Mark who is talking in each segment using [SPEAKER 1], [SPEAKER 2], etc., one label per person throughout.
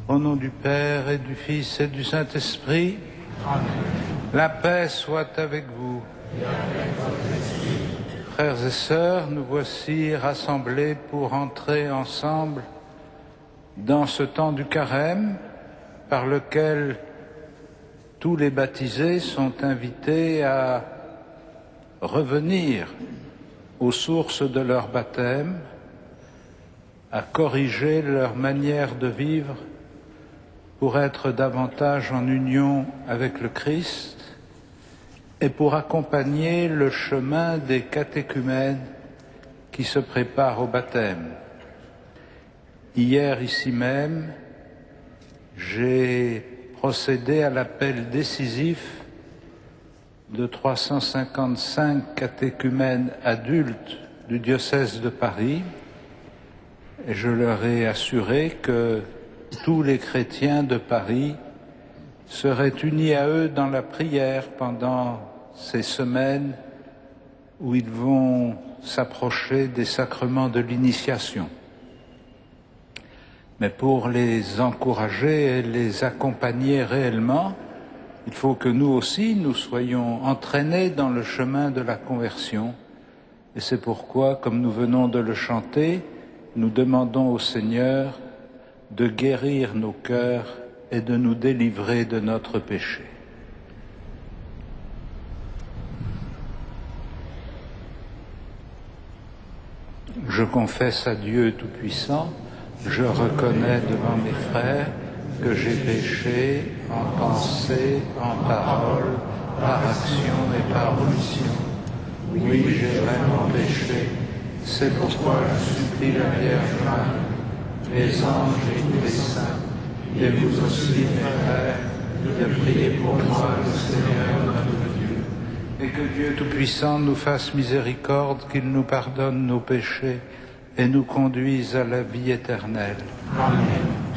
[SPEAKER 1] Au nom du Père et du Fils et du Saint-Esprit,
[SPEAKER 2] Amen.
[SPEAKER 1] la paix soit avec vous. Frères et sœurs, nous voici rassemblés pour entrer ensemble dans ce temps du carême par lequel tous les baptisés sont invités à revenir aux sources de leur baptême, à corriger leur manière de vivre pour être davantage en union avec le Christ et pour accompagner le chemin des catéchumènes qui se préparent au baptême. Hier, ici même, j'ai procédé à l'appel décisif de 355 catéchumènes adultes du diocèse de Paris et je leur ai assuré que tous les chrétiens de Paris seraient unis à eux dans la prière pendant ces semaines où ils vont s'approcher des sacrements de l'initiation. Mais pour les encourager et les accompagner réellement, il faut que nous aussi, nous soyons entraînés dans le chemin de la conversion. Et c'est pourquoi, comme nous venons de le chanter, nous demandons au Seigneur de guérir nos cœurs et de nous délivrer de notre péché. Je confesse à Dieu Tout-Puissant, je reconnais devant mes frères que j'ai péché en pensée, en parole, par action et par omission. Oui, j'ai vraiment péché. C'est pourquoi je supplie la Vierge Marie, les anges et tous les saints, et vous aussi, mes frères, de prier pour moi, le Seigneur notre Dieu. Et que Dieu Tout-Puissant nous fasse miséricorde, qu'il nous pardonne nos péchés et nous conduise à la vie éternelle.
[SPEAKER 2] Amen.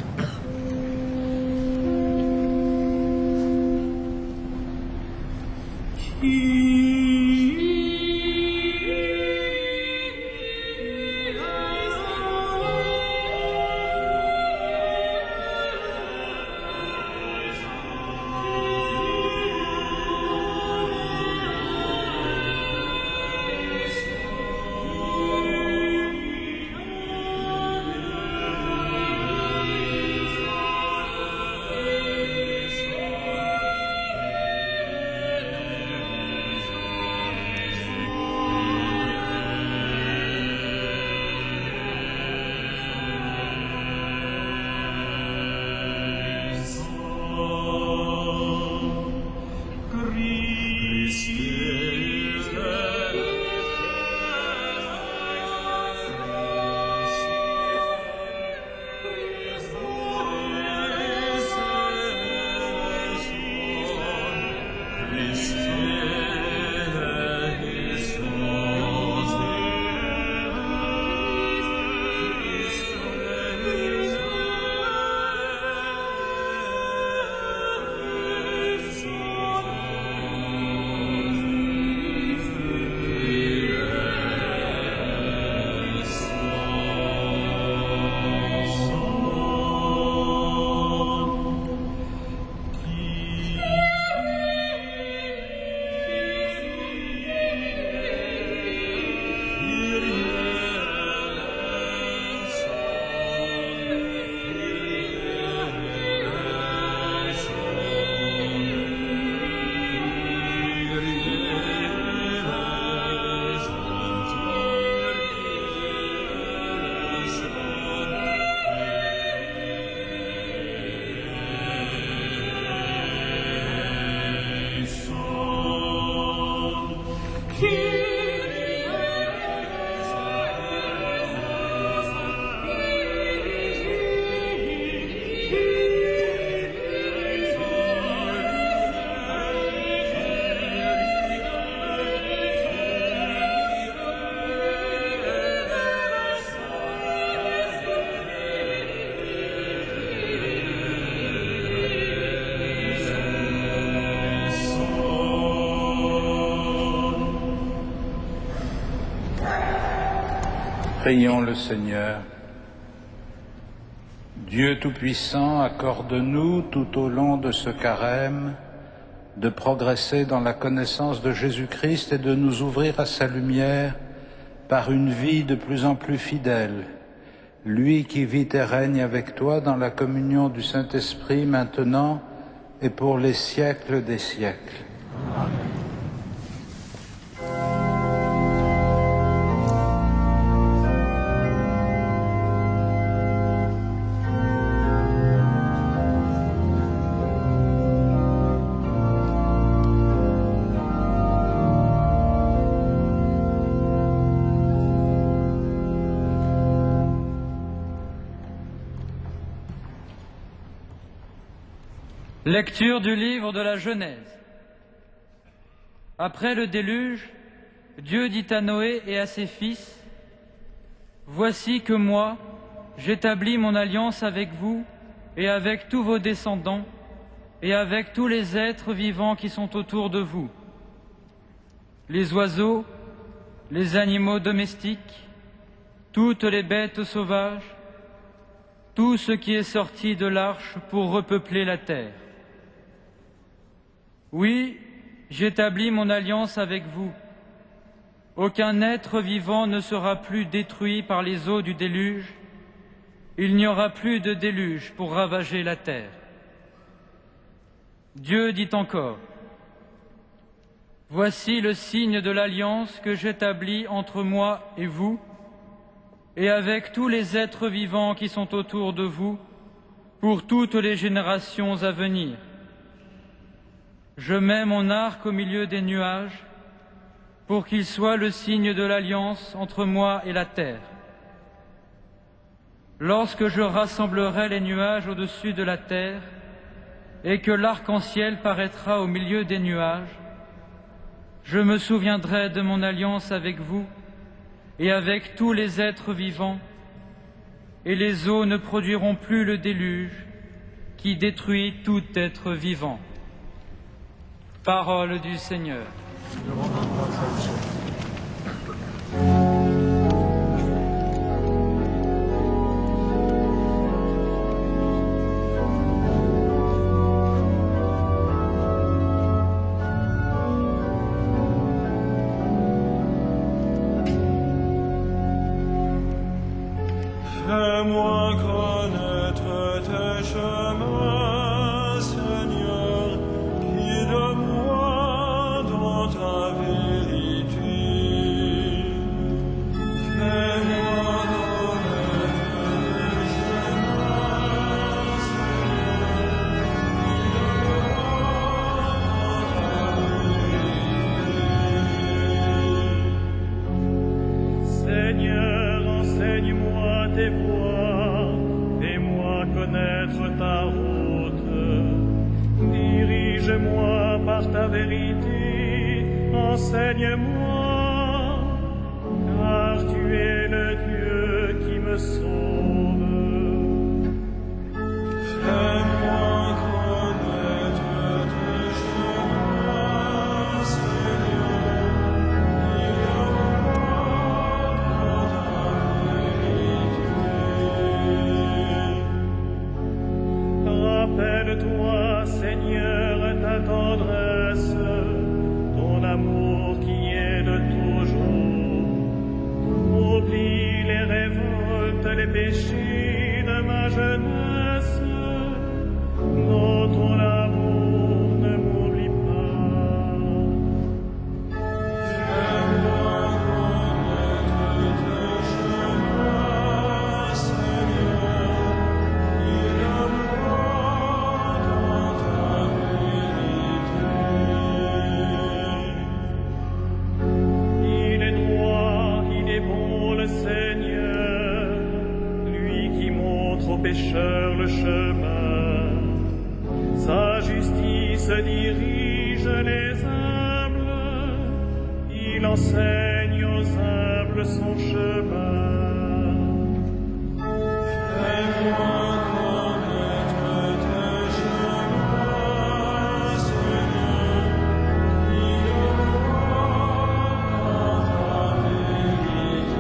[SPEAKER 1] Prions le Seigneur. Dieu Tout-Puissant, accorde-nous tout au long de ce carême de progresser dans la connaissance de Jésus-Christ et de nous ouvrir à sa lumière par une vie de plus en plus fidèle. Lui qui vit et règne avec toi dans la communion du Saint-Esprit maintenant et pour les siècles des siècles. Amen.
[SPEAKER 2] Lecture du livre de la Genèse. Après le déluge, Dieu dit à Noé et à ses fils, « Voici que moi, j'établis mon alliance avec vous et avec tous vos descendants et avec tous les êtres vivants qui sont autour de vous, les oiseaux, les animaux domestiques, toutes les bêtes sauvages, tout ce qui est sorti de l'arche pour repeupler la terre. Oui, j'établis mon alliance avec vous. Aucun être vivant ne sera plus détruit par les eaux du déluge. Il n'y aura plus de déluge pour ravager la terre. » Dieu dit encore, « Voici le signe de l'alliance que j'établis entre moi et vous, et avec tous les êtres vivants qui sont autour de vous, pour toutes les générations à venir. Je mets mon arc au milieu des nuages, pour qu'il soit le signe de l'alliance entre moi et la terre. Lorsque je rassemblerai les nuages au-dessus de la terre, et que l'arc-en-ciel paraîtra au milieu des nuages, je me souviendrai de mon alliance avec vous et avec tous les êtres vivants, et les eaux ne produiront plus le déluge qui détruit tout être vivant. » Parole du Seigneur.
[SPEAKER 3] Fais-moi connaître tes chemins, Seigneur, guide-moi dans ta vérité. Fais-moi connaître tes chemins, Seigneur, guide-moi dans ta vérité. Seigneur, enseigne-moi tes voies, fais-moi connaître ta route. Dirige-moi par ta vérité, enseigne-moi, car tu es le Dieu qui me sauve. Fais-moi connaître tes chemins, Seigneur, rappelle-toi, Seigneur, ta tendresse, ton amour qui est de toujours. Oublie les révoltes, les péchés de ma jeunesse, dans ton amour ne m'oublie pas. Fais-moi connaître tes chemins, Seigneur, guide-moi dans ta vérité. Il est droit, il est bon le Seigneur, lui qui montre aux pécheurs le chemin. Sa justice dirige les humbles, il enseigne aux humbles son chemin. Fais-moi connaître tes chemins, Seigneur, guide-moi dans ta vérité.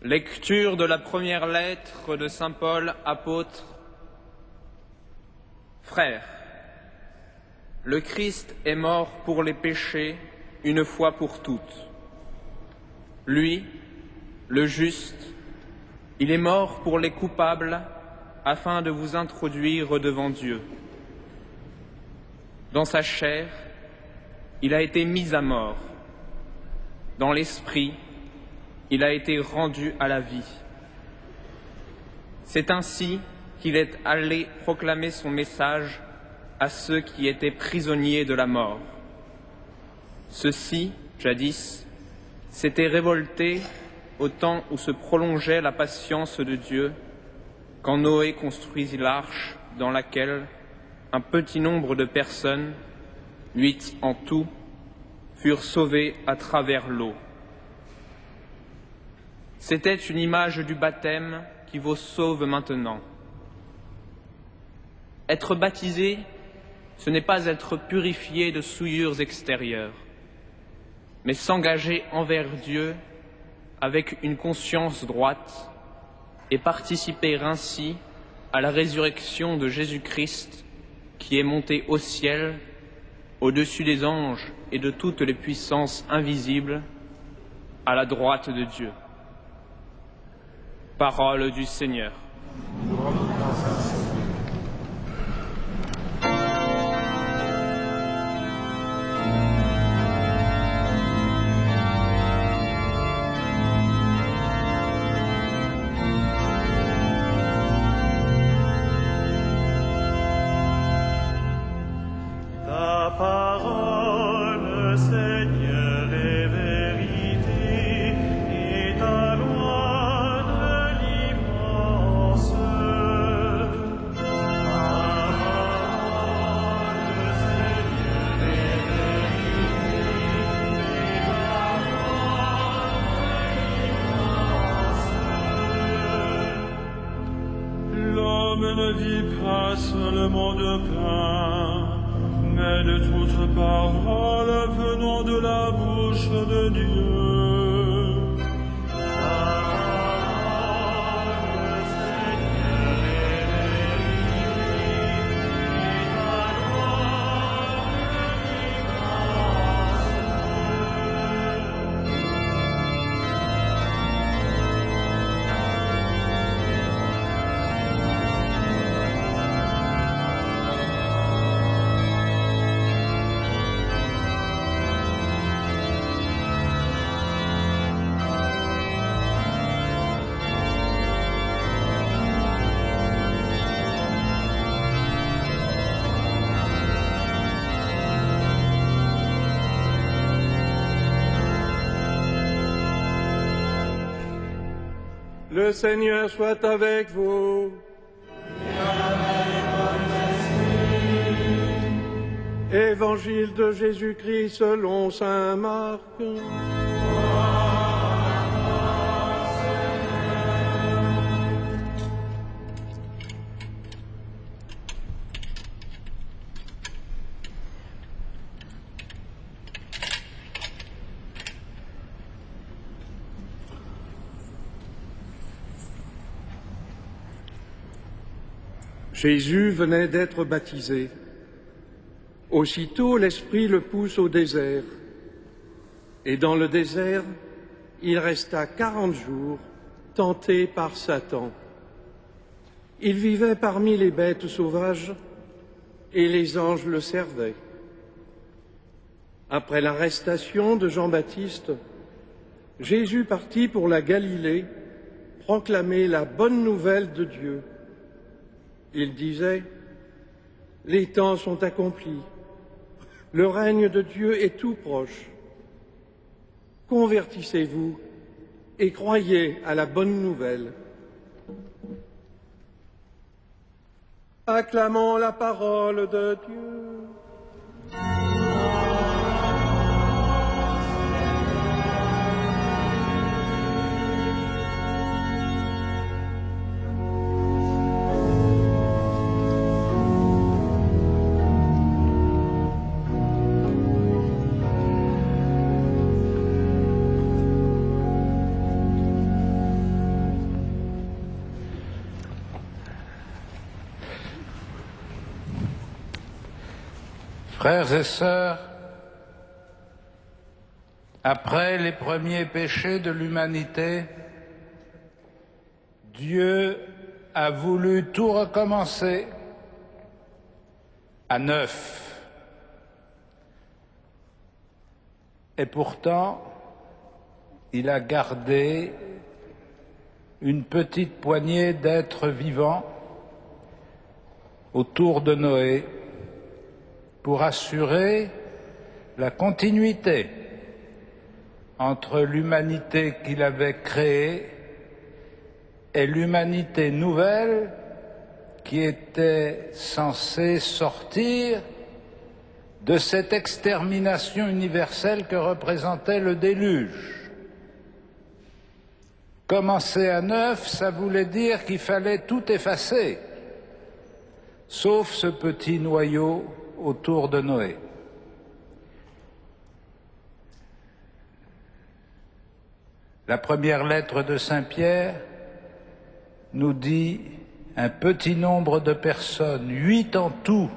[SPEAKER 4] Lecture de la première lettre de saint Paul, apôtre. Frères, le Christ est mort pour les péchés une fois pour toutes. Lui, le juste, il est mort pour les coupables afin de vous introduire devant Dieu. Dans sa chair, il a été mis à mort. Dans l'esprit, il a été rendu à la vie. C'est ainsi qu'il est allé proclamer son message à ceux qui étaient prisonniers de la mort. Ceux-ci, jadis, s'étaient révoltés au temps où se prolongeait la patience de Dieu, quand Noé construisit l'arche dans laquelle un petit nombre de personnes, 8 en tout, furent sauvées à travers l'eau. C'était une image du baptême qui vous sauve maintenant. Être baptisé, ce n'est pas être purifié de souillures extérieures, mais s'engager envers Dieu avec une conscience droite et participer ainsi à la résurrection de Jésus-Christ qui est monté au ciel, au-dessus des anges et de toutes les puissances invisibles, à la droite de Dieu. Parole du Seigneur.
[SPEAKER 3] Ta parole, Seigneur, est vérité, et ta loi de l'immense. Ta parole, Seigneur, est vérité, et ta loi de l'immense. L'homme ne vit pas seulement de pain, mais de toute parole venant de la bouche de Dieu. Ta parole, Seigneur, est vérité, et ta loi
[SPEAKER 5] Le Seigneur soit avec vous. Évangile de Jésus-Christ selon saint Marc. Jésus venait d'être baptisé. Aussitôt, l'Esprit le pousse au désert. Et dans le désert, il resta 40 jours, tenté par Satan. Il vivait parmi les bêtes sauvages, et les anges le servaient. Après l'arrestation de Jean-Baptiste, Jésus partit pour la Galilée, proclamer la bonne nouvelle de Dieu. Il disait: « Les temps sont accomplis, le règne de Dieu est tout proche. Convertissez-vous et croyez à la bonne nouvelle. » Acclamons la parole de Dieu.
[SPEAKER 1] Frères et sœurs, après les premiers péchés de l'humanité, Dieu a voulu tout recommencer à neuf. Et pourtant, il a gardé une petite poignée d'êtres vivants autour de Noé pour assurer la continuité entre l'humanité qu'il avait créée et l'humanité nouvelle qui était censée sortir de cette extermination universelle que représentait le déluge. Commencer à neuf, ça voulait dire qu'il fallait tout effacer, sauf ce petit noyau autour de Noé. La première lettre de Saint Pierre nous dit un petit nombre de personnes, 8 en tout,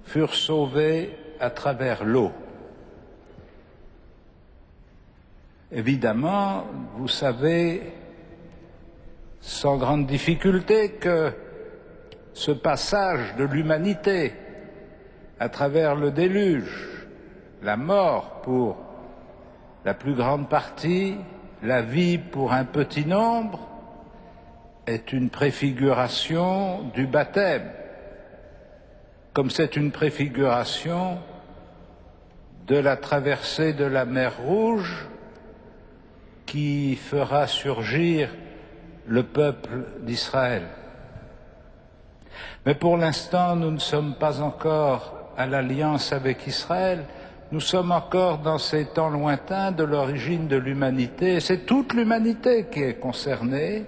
[SPEAKER 1] furent sauvées à travers l'eau. Évidemment, vous savez sans grande difficulté que ce passage de l'humanité à travers le déluge, la mort pour la plus grande partie, la vie pour un petit nombre, est une préfiguration du baptême, comme c'est une préfiguration de la traversée de la mer Rouge qui fera surgir le peuple d'Israël. Mais pour l'instant, nous ne sommes pas encore à l'alliance avec Israël, nous sommes encore dans ces temps lointains de l'origine de l'humanité. C'est toute l'humanité qui est concernée.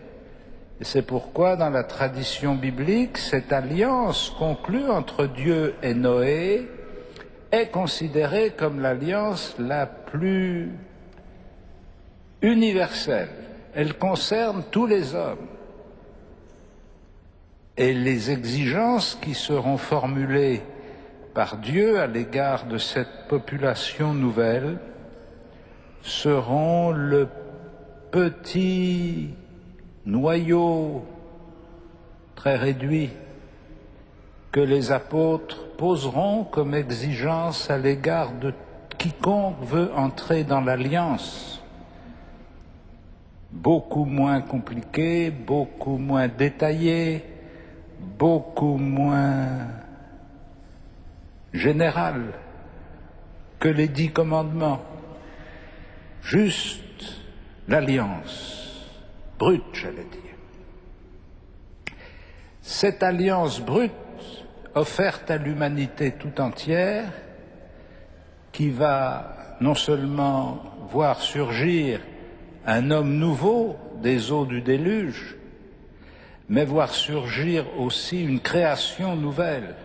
[SPEAKER 1] Et c'est pourquoi, dans la tradition biblique, cette alliance conclue entre Dieu et Noé est considérée comme l'alliance la plus universelle. Elle concerne tous les hommes. Et les exigences qui seront formulées par Dieu à l'égard de cette population nouvelle seront le petit noyau très réduit que les apôtres poseront comme exigence à l'égard de quiconque veut entrer dans l'alliance. Beaucoup moins compliqué, beaucoup moins détaillé, beaucoup moins général que les 10 commandements. Juste l'alliance. Brute, j'allais dire. Cette alliance brute offerte à l'humanité tout entière, qui va non seulement voir surgir un homme nouveau des eaux du déluge, mais voir surgir aussi une création nouvelle,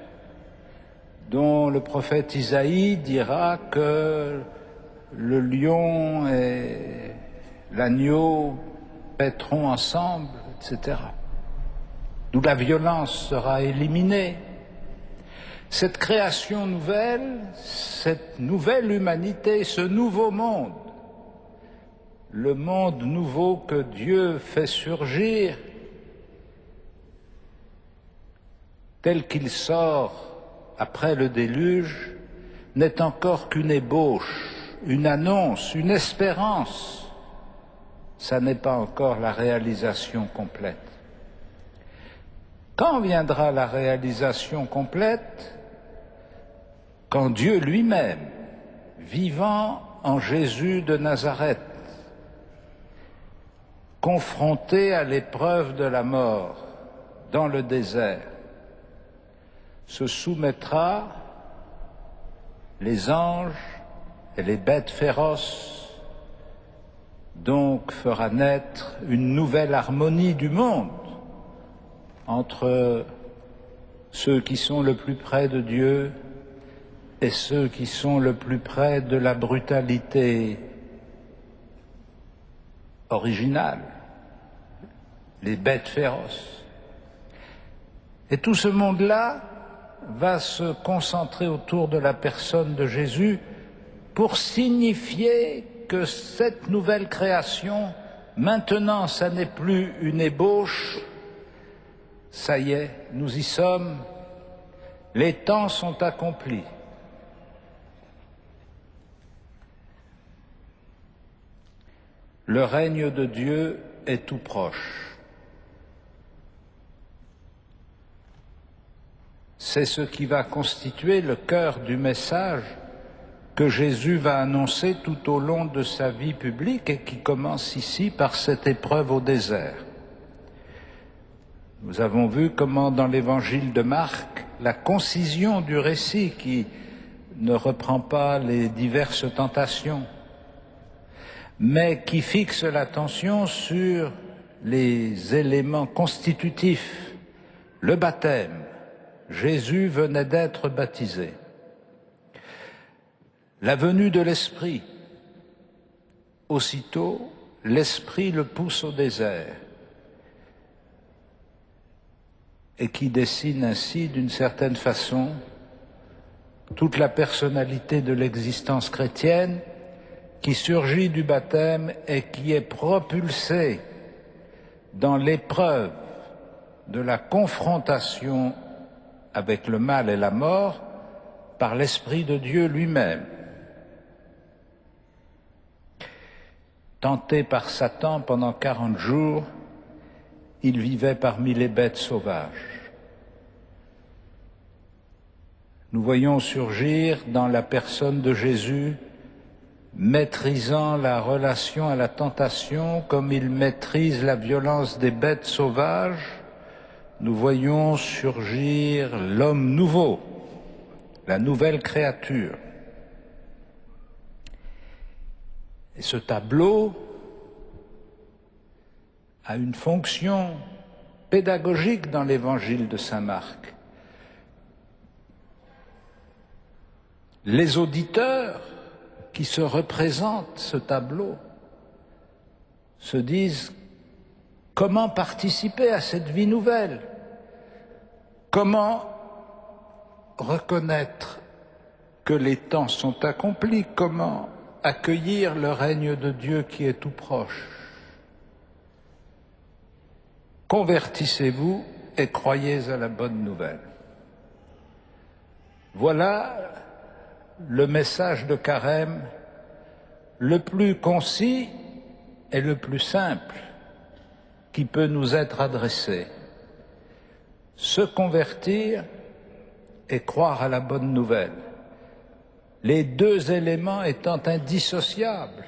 [SPEAKER 1] dont le prophète Isaïe dira que le lion et l'agneau paîtront ensemble, etc. D'où la violence sera éliminée. Cette création nouvelle, cette nouvelle humanité, ce nouveau monde, le monde nouveau que Dieu fait surgir, tel qu'il sort après le déluge, n'est encore qu'une ébauche, une annonce, une espérance. Ça n'est pas encore la réalisation complète. Quand viendra la réalisation complète? Quand Dieu lui-même, vivant en Jésus de Nazareth, confronté à l'épreuve de la mort dans le désert, se soumettra, les anges et les bêtes féroces, donc fera naître une nouvelle harmonie du monde entre ceux qui sont le plus près de Dieu et ceux qui sont le plus près de la brutalité originale, les bêtes féroces. Et tout ce monde-là va se concentrer autour de la personne de Jésus pour signifier que cette nouvelle création, maintenant, ça n'est plus une ébauche, ça y est, nous y sommes, les temps sont accomplis. Le règne de Dieu est tout proche. C'est ce qui va constituer le cœur du message que Jésus va annoncer tout au long de sa vie publique et qui commence ici par cette épreuve au désert. Nous avons vu comment dans l'évangile de Marc, la concision du récit qui ne reprend pas les diverses tentations, mais qui fixe l'attention sur les éléments constitutifs, le baptême. Jésus venait d'être baptisé. La venue de l'Esprit. Aussitôt, l'Esprit le pousse au désert et qui dessine ainsi, d'une certaine façon, toute la personnalité de l'existence chrétienne qui surgit du baptême et qui est propulsée dans l'épreuve de la confrontation avec le mal et la mort par l'Esprit de Dieu lui-même. Tenté par Satan pendant 40 jours, il vivait parmi les bêtes sauvages. Nous voyons surgir dans la personne de Jésus, maîtrisant la relation à la tentation comme il maîtrise la violence des bêtes sauvages, nous voyons surgir l'homme nouveau, la nouvelle créature. Et ce tableau a une fonction pédagogique dans l'évangile de saint Marc. Les auditeurs qui se représentent ce tableau se disent comment participer à cette vie nouvelle, comment reconnaître que les temps sont accomplis, comment accueillir le règne de Dieu qui est tout proche. Convertissez-vous et croyez à la bonne nouvelle. Voilà le message de Carême le plus concis et le plus simple qui peut nous être adressé. Se convertir et croire à la bonne nouvelle. Les deux éléments étant indissociables.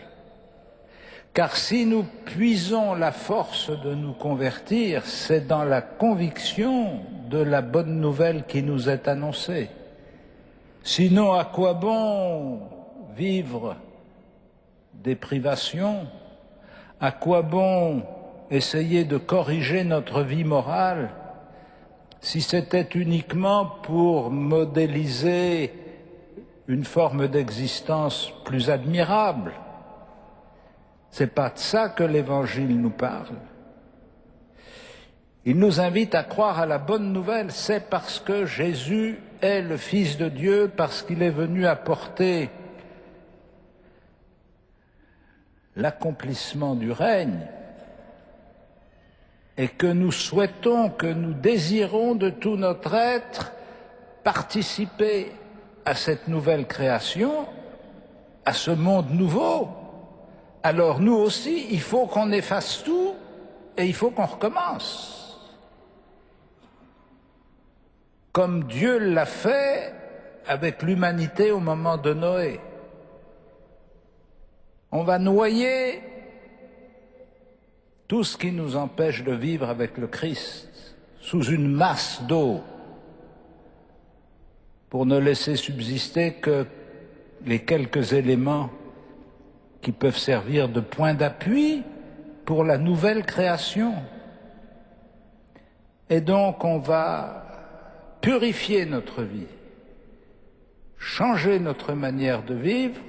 [SPEAKER 1] Car si nous puisons la force de nous convertir, c'est dans la conviction de la bonne nouvelle qui nous est annoncée. Sinon, à quoi bon vivre des privations? À quoi bon essayer de corriger notre vie morale si c'était uniquement pour modéliser une forme d'existence plus admirable? C'est pas de ça que l'Évangile nous parle. Il nous invite à croire à la bonne nouvelle, c'est parce que Jésus est le Fils de Dieu, parce qu'il est venu apporter l'accomplissement du règne, et que nous souhaitons, que nous désirons de tout notre être participer à cette nouvelle création, à ce monde nouveau. Alors nous aussi, il faut qu'on efface tout et il faut qu'on recommence. Comme Dieu l'a fait avec l'humanité au moment de Noé. On va noyer tout ce qui nous empêche de vivre avec le Christ sous une masse d'eau pour ne laisser subsister que les quelques éléments qui peuvent servir de point d'appui pour la nouvelle création. Et donc on va purifier notre vie, changer notre manière de vivre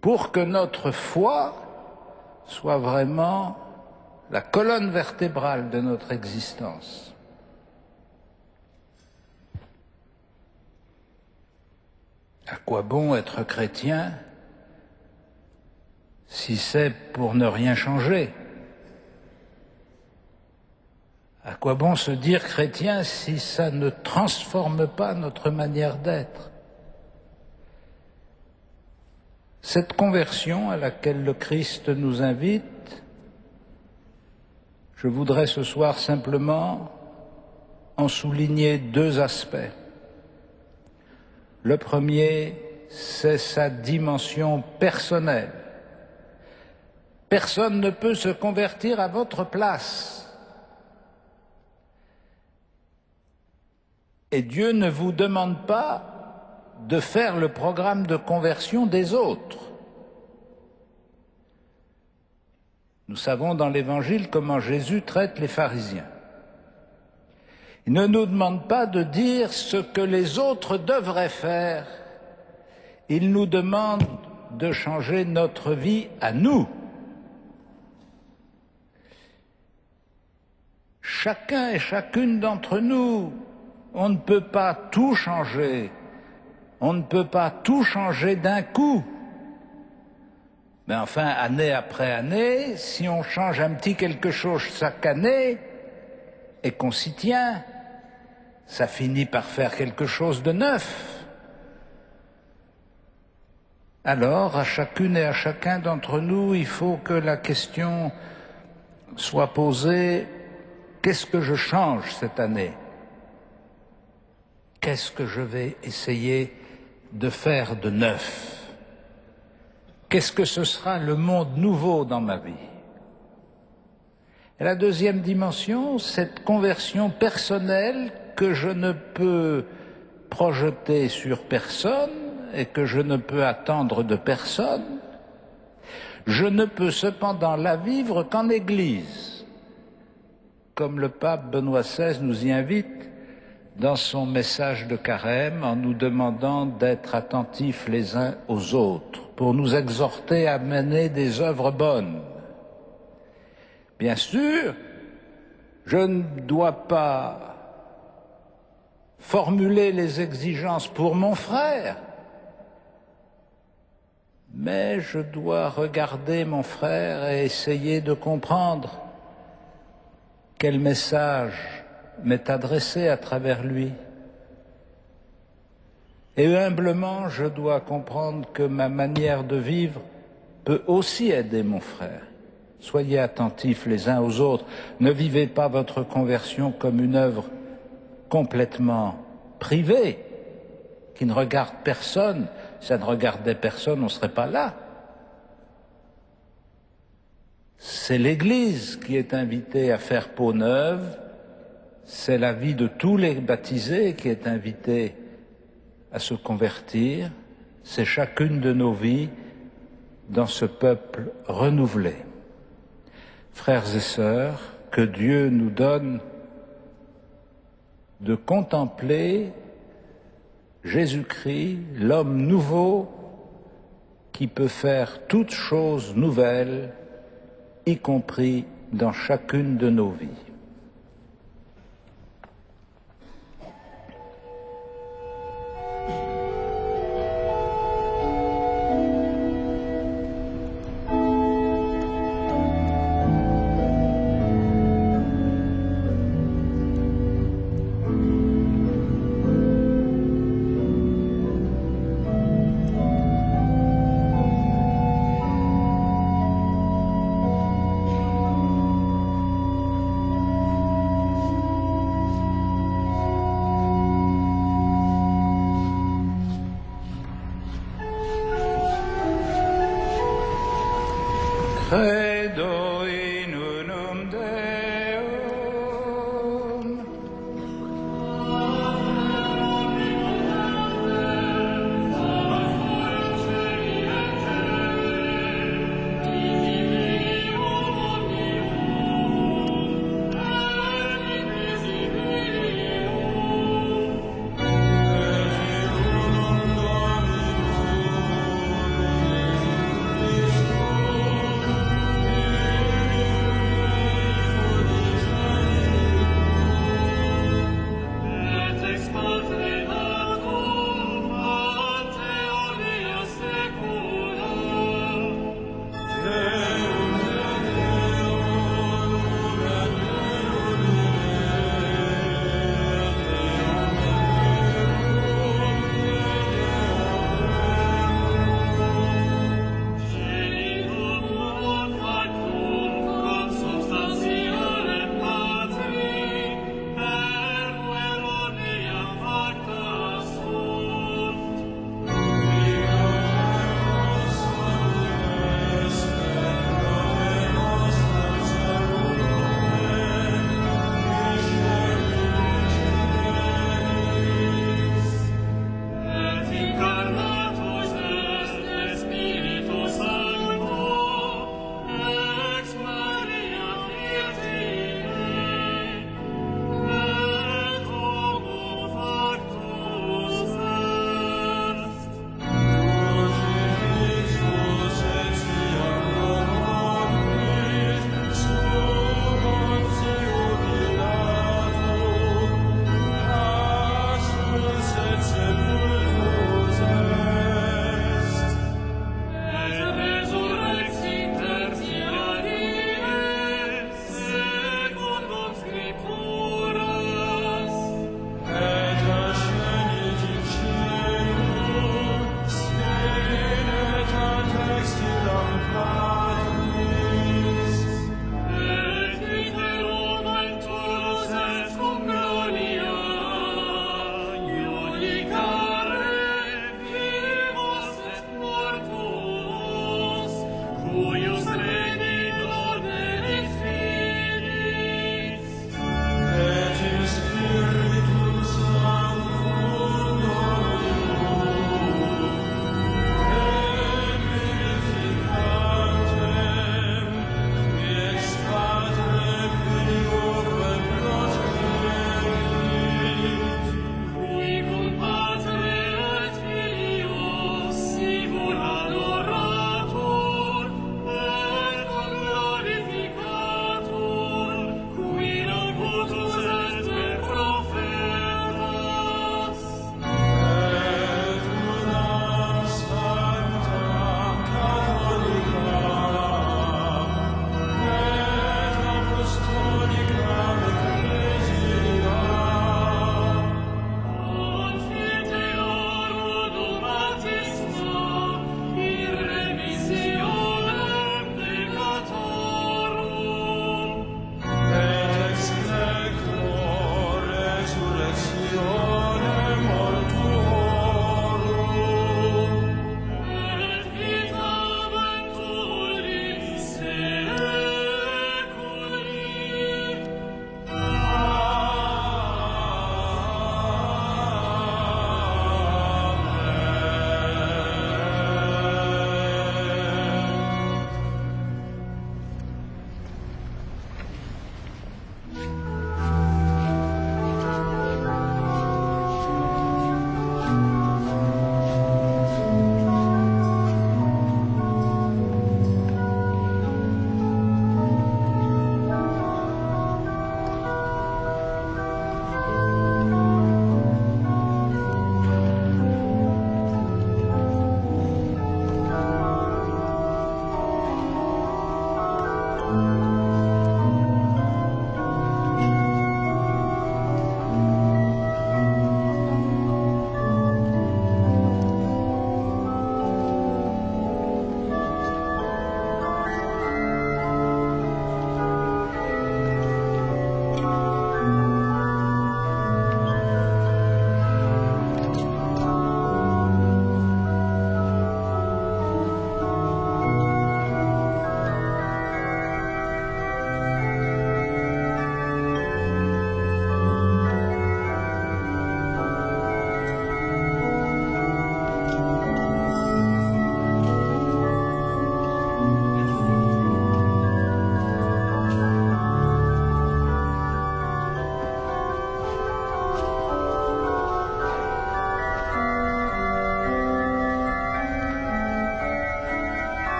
[SPEAKER 1] pour que notre foi soit vraiment la colonne vertébrale de notre existence. À quoi bon être chrétien si c'est pour ne rien changer? À quoi bon se dire chrétien si ça ne transforme pas notre manière d'être? Cette conversion à laquelle le Christ nous invite, je voudrais ce soir simplement en souligner deux aspects. Le premier, c'est sa dimension personnelle. Personne ne peut se convertir à votre place. Et Dieu ne vous demande pas de faire le programme de conversion des autres. Nous savons dans l'Évangile comment Jésus traite les pharisiens. Il ne nous demande pas de dire ce que les autres devraient faire. Il nous demande de changer notre vie à nous. Chacun et chacune d'entre nous, on ne peut pas tout changer. On ne peut pas tout changer d'un coup. Mais enfin, année après année, si on change un petit quelque chose chaque année et qu'on s'y tient, ça finit par faire quelque chose de neuf. Alors, à chacune et à chacun d'entre nous, il faut que la question soit posée, qu'est-ce que je change cette année? Qu'est-ce que je vais essayer de faire de neuf? Qu'est-ce que ce sera le monde nouveau dans ma vie? Et la deuxième dimension, cette conversion personnelle que je ne peux projeter sur personne et que je ne peux attendre de personne, je ne peux cependant la vivre qu'en Église, comme le pape Benoît XVI nous y invite dans son message de carême en nous demandant d'être attentifs les uns aux autres, pour nous exhorter à mener des œuvres bonnes. Bien sûr, je ne dois pas formuler les exigences pour mon frère, mais je dois regarder mon frère et essayer de comprendre quel message m'est adressé à travers lui. Et humblement, je dois comprendre que ma manière de vivre peut aussi aider mon frère. Soyez attentifs les uns aux autres. Ne vivez pas votre conversion comme une œuvre complètement privée, qui ne regarde personne. Si ça ne regardait personne, on ne serait pas là. C'est l'Église qui est invitée à faire peau neuve. C'est la vie de tous les baptisés qui est invitée à se convertir. C'est chacune de nos vies dans ce peuple renouvelé. Frères et sœurs, que Dieu nous donne de contempler Jésus-Christ, l'homme nouveau qui peut faire toutes choses nouvelles, y compris dans chacune de nos vies. Credo in unum Deum.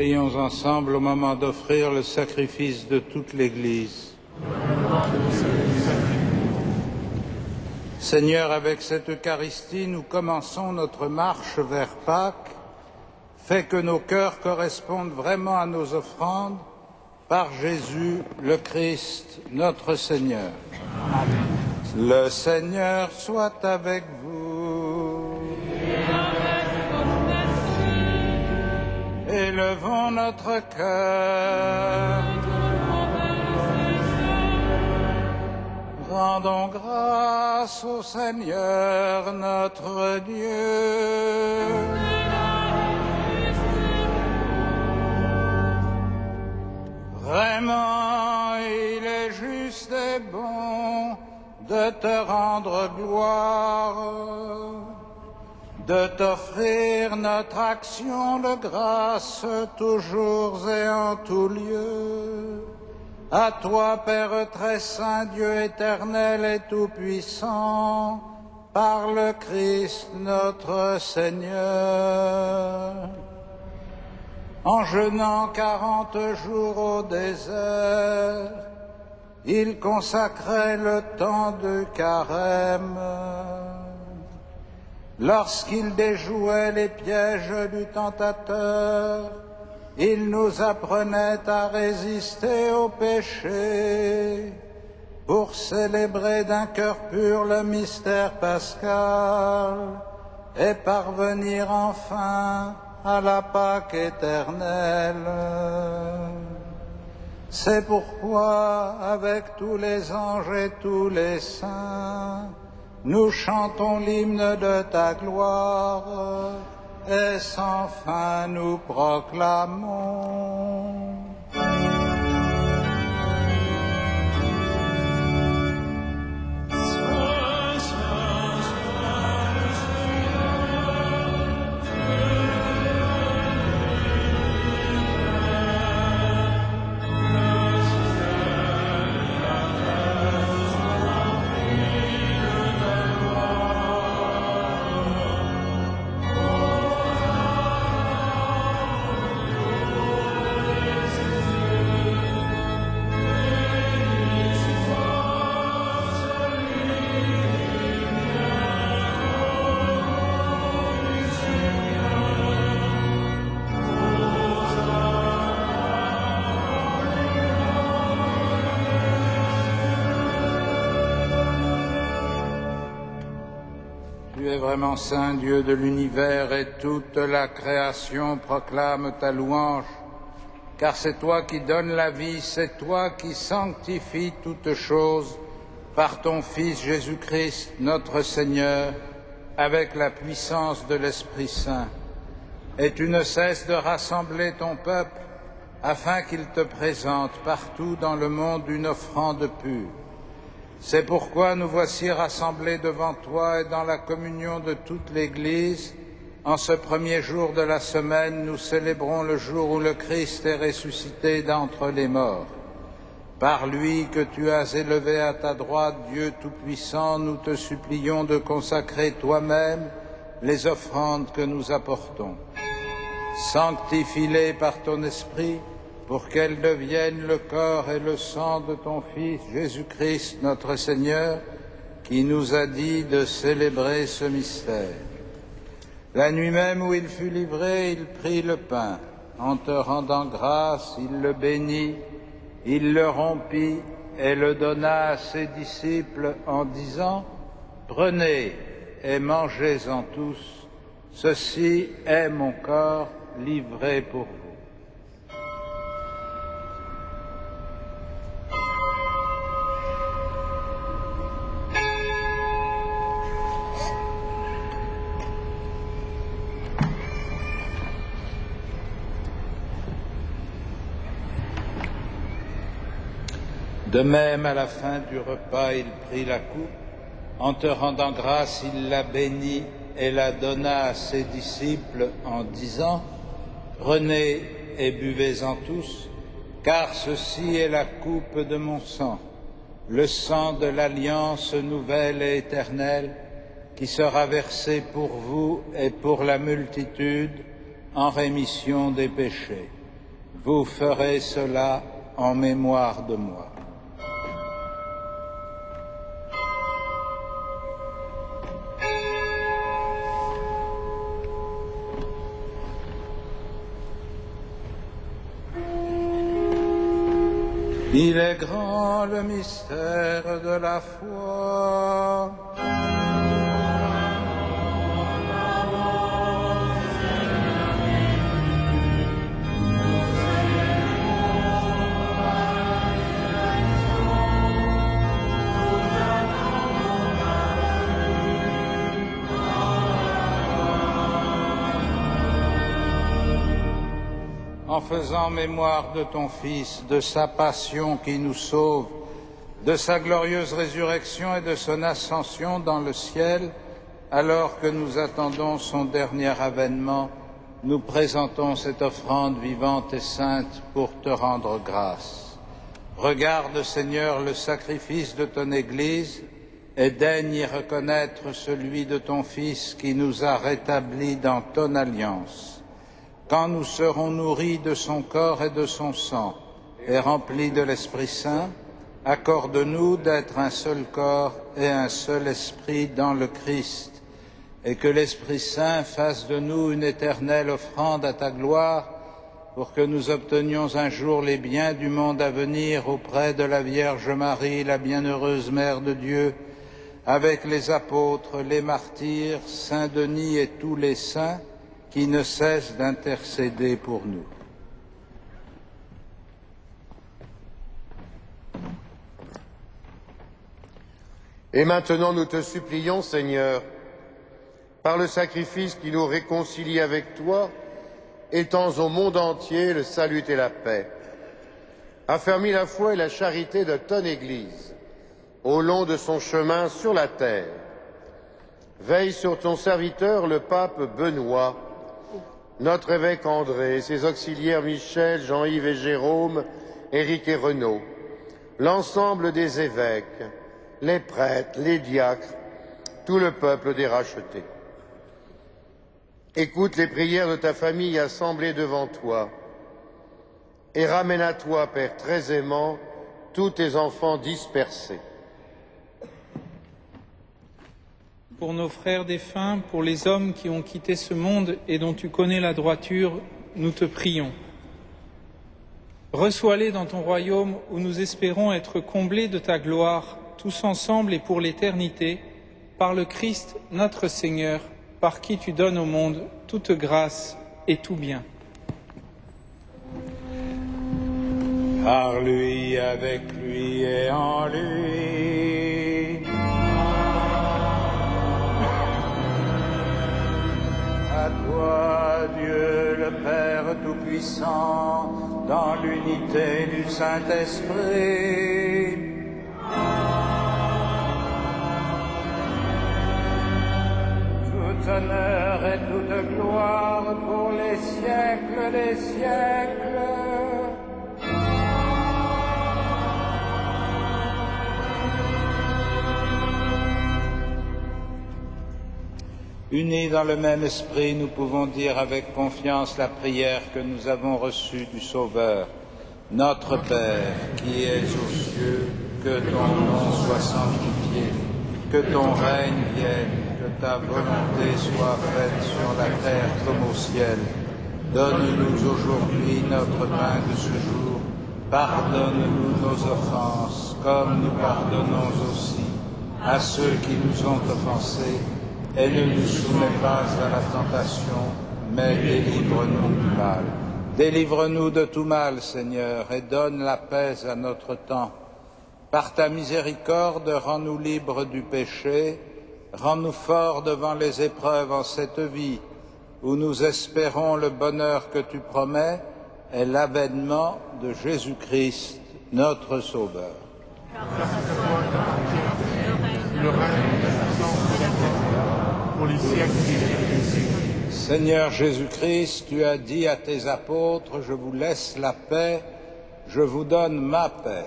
[SPEAKER 1] Prions ensemble au moment d'offrir le sacrifice de toute l'Église. Seigneur, avec cette Eucharistie, nous commençons notre marche vers Pâques. Fais que nos cœurs correspondent vraiment à nos offrandes par Jésus, le Christ, notre Seigneur. Amen. Le Seigneur soit avec vous. Élevons notre cœur. Rendons grâce au Seigneur notre Dieu. Vraiment, il est juste et bon de te rendre gloire, de t'offrir notre action de grâce toujours et en tout lieu. À toi, Père très saint, Dieu éternel et tout-puissant, par le Christ notre Seigneur. En jeûnant 40 jours au désert, il consacrait le temps de carême. Lorsqu'il déjouait les pièges du tentateur, il nous apprenait à résister au péché pour célébrer d'un cœur pur le mystère pascal et parvenir enfin à la Pâque éternelle. C'est pourquoi, avec tous les anges et tous les saints, nous chantons l'hymne de ta gloire et sans fin nous proclamons. Tu es vraiment saint, Dieu de l'univers, et toute la création proclame ta louange, car c'est toi qui donnes la vie, c'est toi qui sanctifies toutes choses par ton Fils Jésus-Christ, notre Seigneur, avec la puissance de l'Esprit Saint. Et tu ne cesses de rassembler ton peuple afin qu'il te présente partout dans le monde une offrande pure. C'est pourquoi nous voici rassemblés devant toi et dans la communion de toute l'Église. En ce premier jour de la semaine, nous célébrons le jour où le Christ est ressuscité d'entre les morts. Par lui que tu as élevé à ta droite, Dieu Tout-Puissant, nous te supplions de consacrer toi-même les offrandes que nous apportons. Sanctifie-les par ton Esprit, pour qu'elles deviennent le corps et le sang de ton Fils Jésus-Christ, notre Seigneur, qui nous a dit de célébrer ce mystère. La nuit même où il fut livré, il prit le pain. En te rendant grâce, il le bénit, il le rompit et le donna à ses disciples en disant « Prenez et mangez-en tous, ceci est mon corps livré pour vous. » De même, à la fin du repas, il prit la coupe. En te rendant grâce, il la bénit et la donna à ses disciples en disant « Prenez et buvez-en tous, car ceci est la coupe de mon sang, le sang de l'alliance nouvelle et éternelle, qui sera versé pour vous et pour la multitude en rémission des péchés. Vous ferez cela en mémoire de moi. Il est grand le mystère de la foi. En faisant mémoire de ton Fils, de sa passion qui nous sauve, de sa glorieuse résurrection et de son ascension dans le ciel, alors que nous attendons son dernier avènement, nous présentons cette offrande vivante et sainte pour te rendre grâce. Regarde, Seigneur, le sacrifice de ton Église et daigne y reconnaître celui de ton Fils qui nous a rétablis dans ton alliance. Quand nous serons nourris de son corps et de son sang et remplis de l'Esprit Saint, accorde-nous d'être un seul corps et un seul esprit dans le Christ, et que l'Esprit Saint fasse de nous une éternelle offrande à ta gloire, pour que nous obtenions un jour les biens du monde à venir auprès de la Vierge Marie, la bienheureuse Mère de Dieu, avec les apôtres, les martyrs, Saint Denis et tous les saints, qui ne cesse d'intercéder pour nous.
[SPEAKER 6] Et maintenant nous te supplions, Seigneur, par le sacrifice qui nous réconcilie avec toi, étends au monde entier le salut et la paix. Affermis la foi et la charité de ton Église au long de son chemin sur la terre. Veille sur ton serviteur, le pape Benoît, notre évêque André, ses auxiliaires Michel, Jean-Yves et Jérôme, Éric et Renaud, l'ensemble des évêques, les prêtres, les diacres, tout le peuple des rachetés. Écoute les prières de ta famille assemblée devant toi et ramène à toi, Père très aimant, tous tes enfants dispersés.
[SPEAKER 7] Pour nos frères défunts, pour les hommes qui ont quitté ce monde et dont tu connais la droiture, nous te prions. Reçois-les dans ton royaume où nous espérons être comblés de ta gloire, tous ensemble et pour l'éternité, par le Christ notre Seigneur, par qui tu donnes au monde toute grâce et tout bien.
[SPEAKER 1] Par lui, avec lui et en lui. À toi, Dieu le Père Tout-Puissant, dans l'unité du Saint-Esprit, tout honneur et toute gloire pour les siècles des siècles. Unis dans le même esprit, nous pouvons dire avec confiance la prière que nous avons reçue du Sauveur. Notre Père, qui es aux cieux, que ton nom soit sanctifié, que ton règne vienne, que ta volonté soit faite sur la terre comme au ciel. Donne-nous aujourd'hui notre pain de ce jour. Pardonne-nous nos offenses, comme nous pardonnons aussi à ceux qui nous ont offensés. Et ne nous soumets pas à la tentation, mais délivre-nous du mal. Délivre-nous de tout mal, Seigneur, et donne la paix à notre temps. Par ta miséricorde, rends-nous libres du péché, rends-nous forts devant les épreuves en cette vie, où nous espérons le bonheur que tu promets et l'avènement de Jésus-Christ, notre Sauveur. Seigneur Jésus-Christ, tu as dit à tes apôtres, je vous laisse la paix, je vous donne ma paix.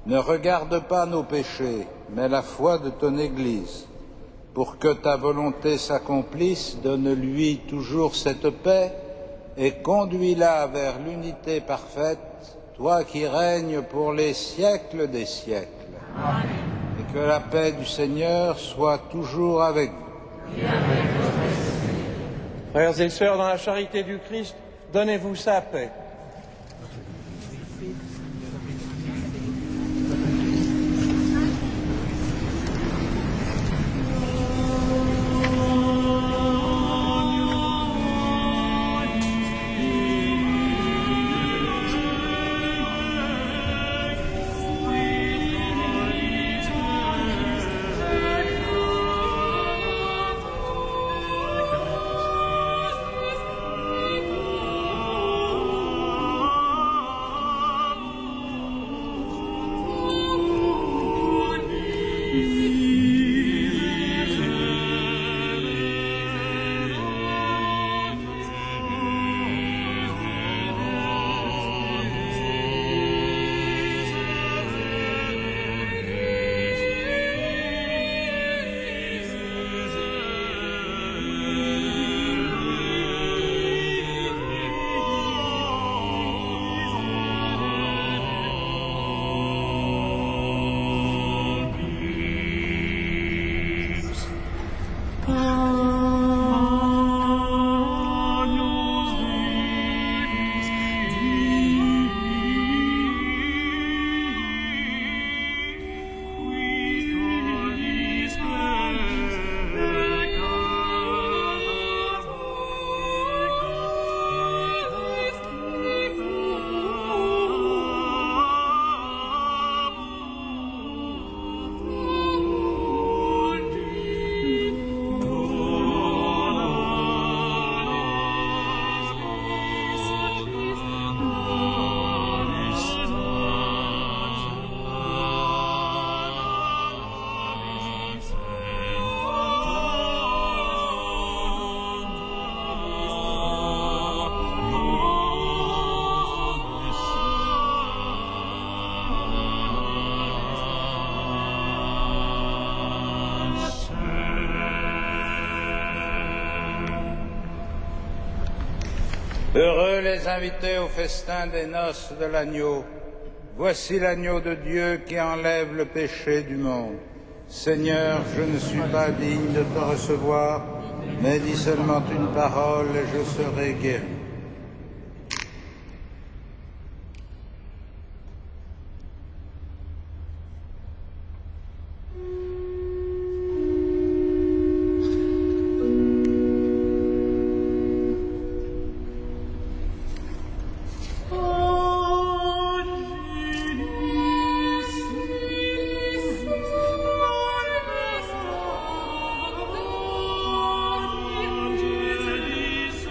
[SPEAKER 1] Ne regarde pas nos péchés, mais la foi de ton Église. Pour que ta volonté s'accomplisse, donne-lui toujours cette paix et conduis-la vers l'unité parfaite, toi qui règnes pour les siècles des siècles. Amen. Et que la paix du Seigneur soit toujours avec vous.
[SPEAKER 5] Frères et sœurs, dans la charité du Christ, donnez-vous sa paix.
[SPEAKER 1] Heureux les invités au festin des noces de l'agneau. Voici l'agneau de Dieu qui enlève le péché du monde. Seigneur, je ne suis pas digne de te recevoir, mais dis seulement une parole et je serai guéri.
[SPEAKER 3] Angelis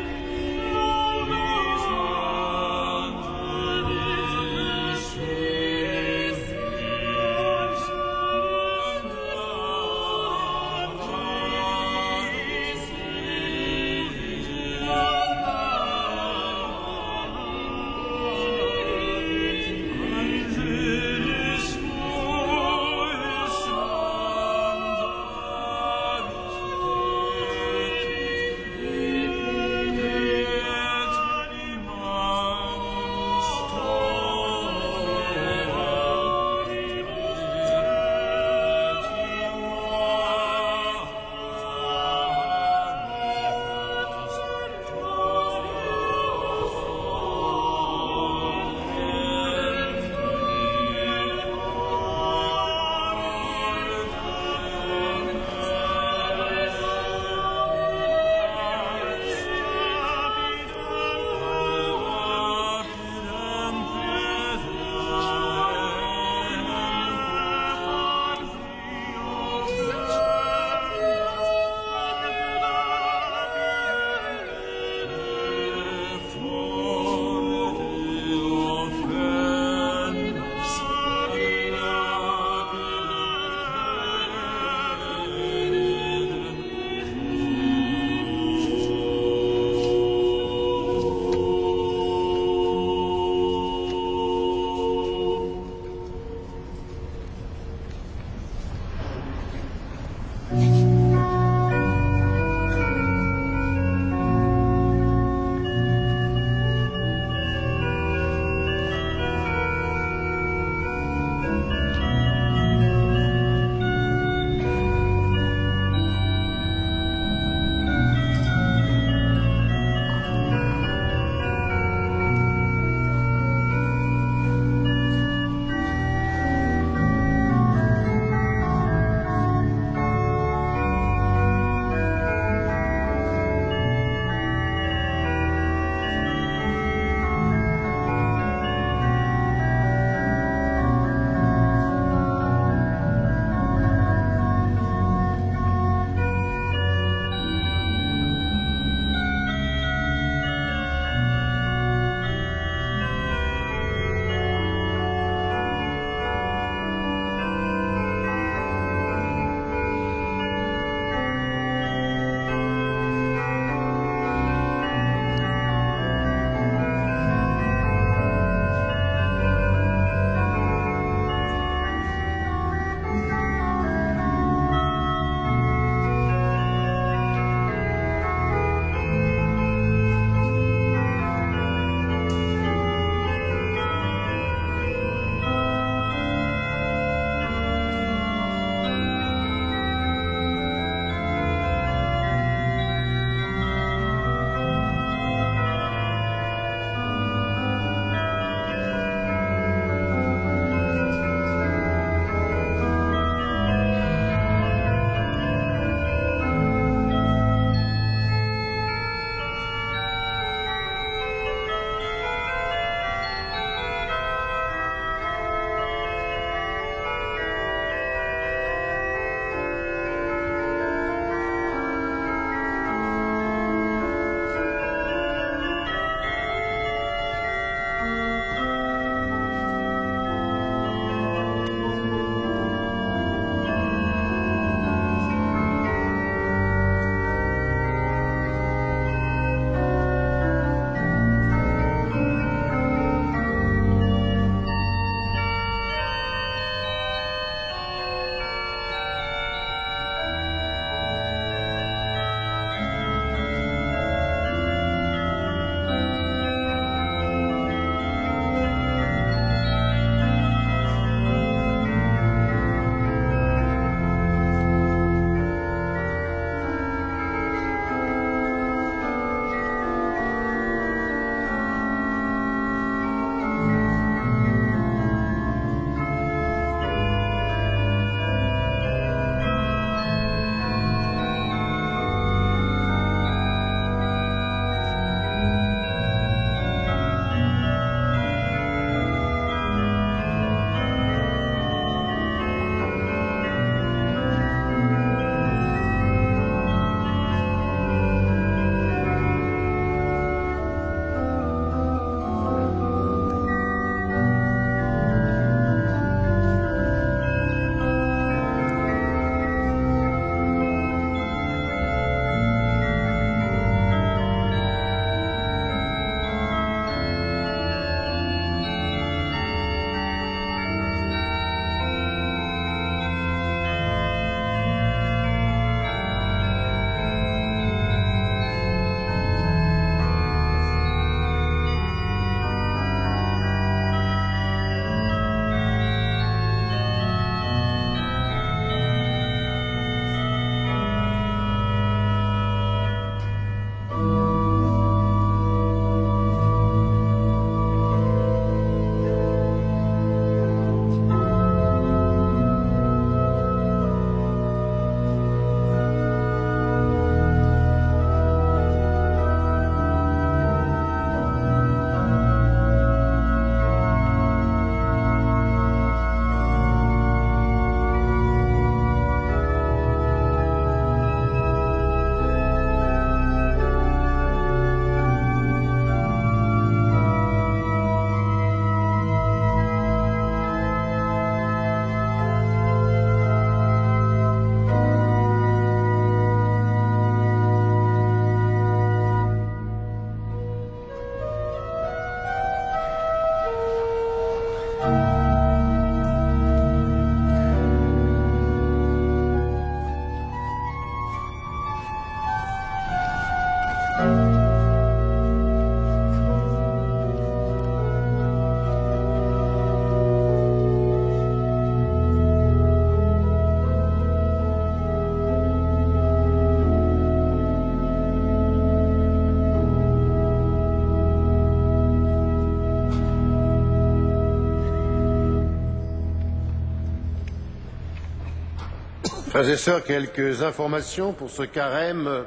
[SPEAKER 6] Frères et sœurs, quelques informations pour ce carême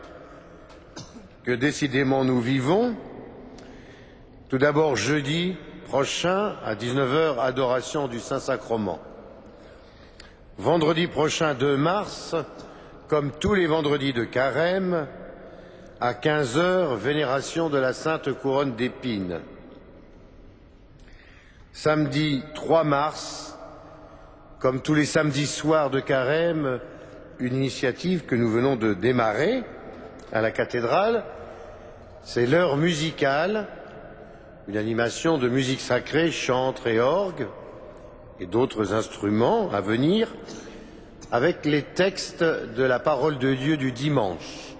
[SPEAKER 6] que décidément nous vivons. Tout d'abord, jeudi prochain, à 19 h, adoration du Saint-Sacrement. Vendredi prochain, 2 mars, comme tous les vendredis de carême, à 15 h, vénération de la Sainte Couronne d'Épines. Samedi 3 mars, comme tous les samedis soirs de carême, une initiative que nous venons de démarrer à la cathédrale, c'est l'heure musicale, une animation de musique sacrée, chantre et orgue, et d'autres instruments à venir, avec les textes de la parole de Dieu du dimanche,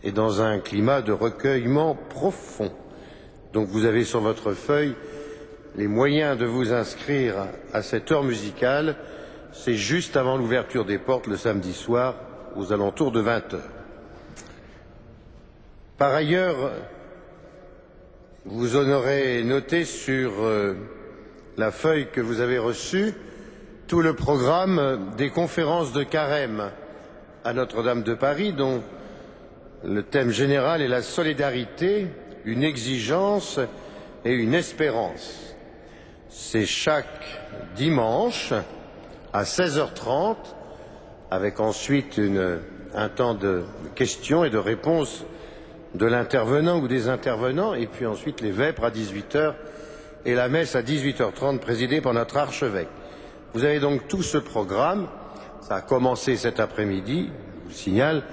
[SPEAKER 6] et dans un climat de recueillement profond. Donc vous avez sur votre feuille les moyens de vous inscrire à cette heure musicale. C'est juste avant l'ouverture des portes le samedi soir, aux alentours de 20 h. Par ailleurs, vous en aurez noté sur la feuille que vous avez reçue tout le programme des conférences de carême à Notre-Dame de Paris, dont le thème général est la solidarité, une exigence et une espérance. C'est chaque dimanche à 16 h 30, avec ensuite un temps de questions et de réponses de l'intervenant ou des intervenants, et puis ensuite les vêpres à 18 h et la messe à 18 h 30 présidée par notre archevêque. Vous avez donc tout ce programme. Ça a commencé cet après-midi. Je vous signale,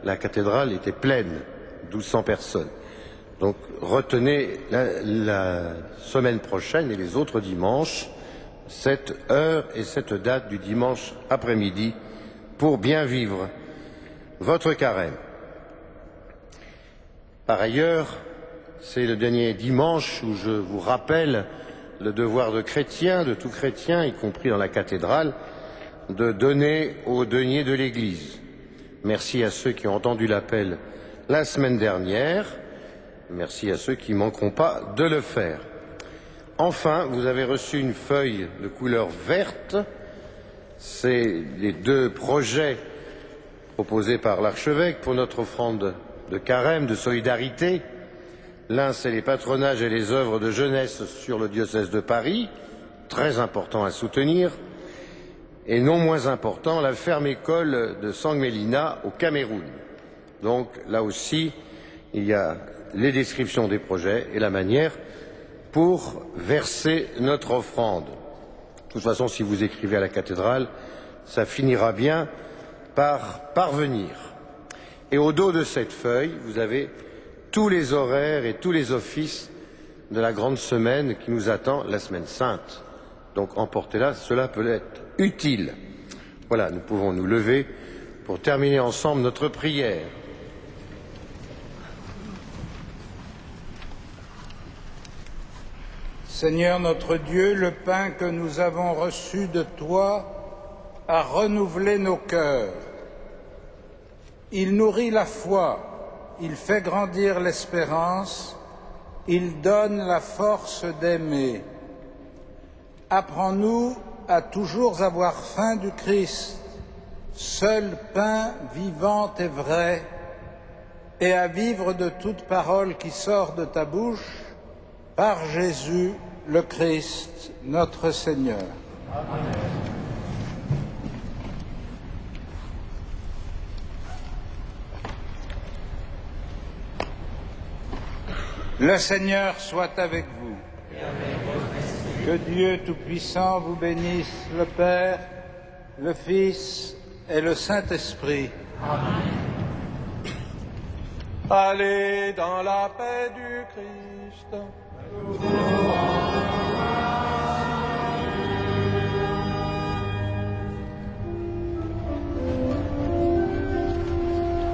[SPEAKER 6] la cathédrale était pleine, 1200 personnes. Donc retenez la semaine prochaine et les autres dimanches, cette heure et cette date du dimanche après-midi pour bien vivre votre carême. Par ailleurs, c'est le dernier dimanche où je vous rappelle le devoir de chrétien, de tout chrétien, y compris dans la cathédrale, de donner aux deniers de l'Église. Merci à ceux qui ont entendu l'appel la semaine dernière. Merci à ceux qui ne manqueront pas de le faire. Enfin, vous avez reçu une feuille de couleur verte. C'est les 2 projets proposés par l'archevêque pour notre offrande de carême, de solidarité. L'un, c'est les patronages et les œuvres de jeunesse sur le diocèse de Paris, très important à soutenir, et non moins important, la ferme école de Sang Mélina au Cameroun. Donc là aussi, il y a les descriptions des projets et la manière pour verser notre offrande. De toute façon, si vous écrivez à la cathédrale, ça finira bien par parvenir. Et au dos de cette feuille, vous avez tous les horaires et tous les offices de la grande semaine qui nous attend, la semaine sainte. Donc emportez-la, cela peut être utile. Voilà, nous pouvons nous lever pour terminer ensemble notre prière.
[SPEAKER 8] Seigneur notre Dieu, le pain que nous avons reçu de toi a renouvelé nos cœurs. Il nourrit la foi, il fait grandir l'espérance, il donne la force d'aimer. Apprends-nous à toujours avoir faim du Christ, seul pain vivant et vrai, et à vivre de toute parole qui sort de ta bouche, par Jésus le Christ, notre Seigneur. Amen. Le Seigneur soit avec vous. Que Dieu Tout-Puissant vous bénisse, le Père, le Fils et le Saint-Esprit. Amen. Allez dans la paix du Christ.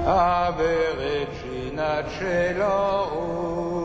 [SPEAKER 8] Ave Regina Caelum.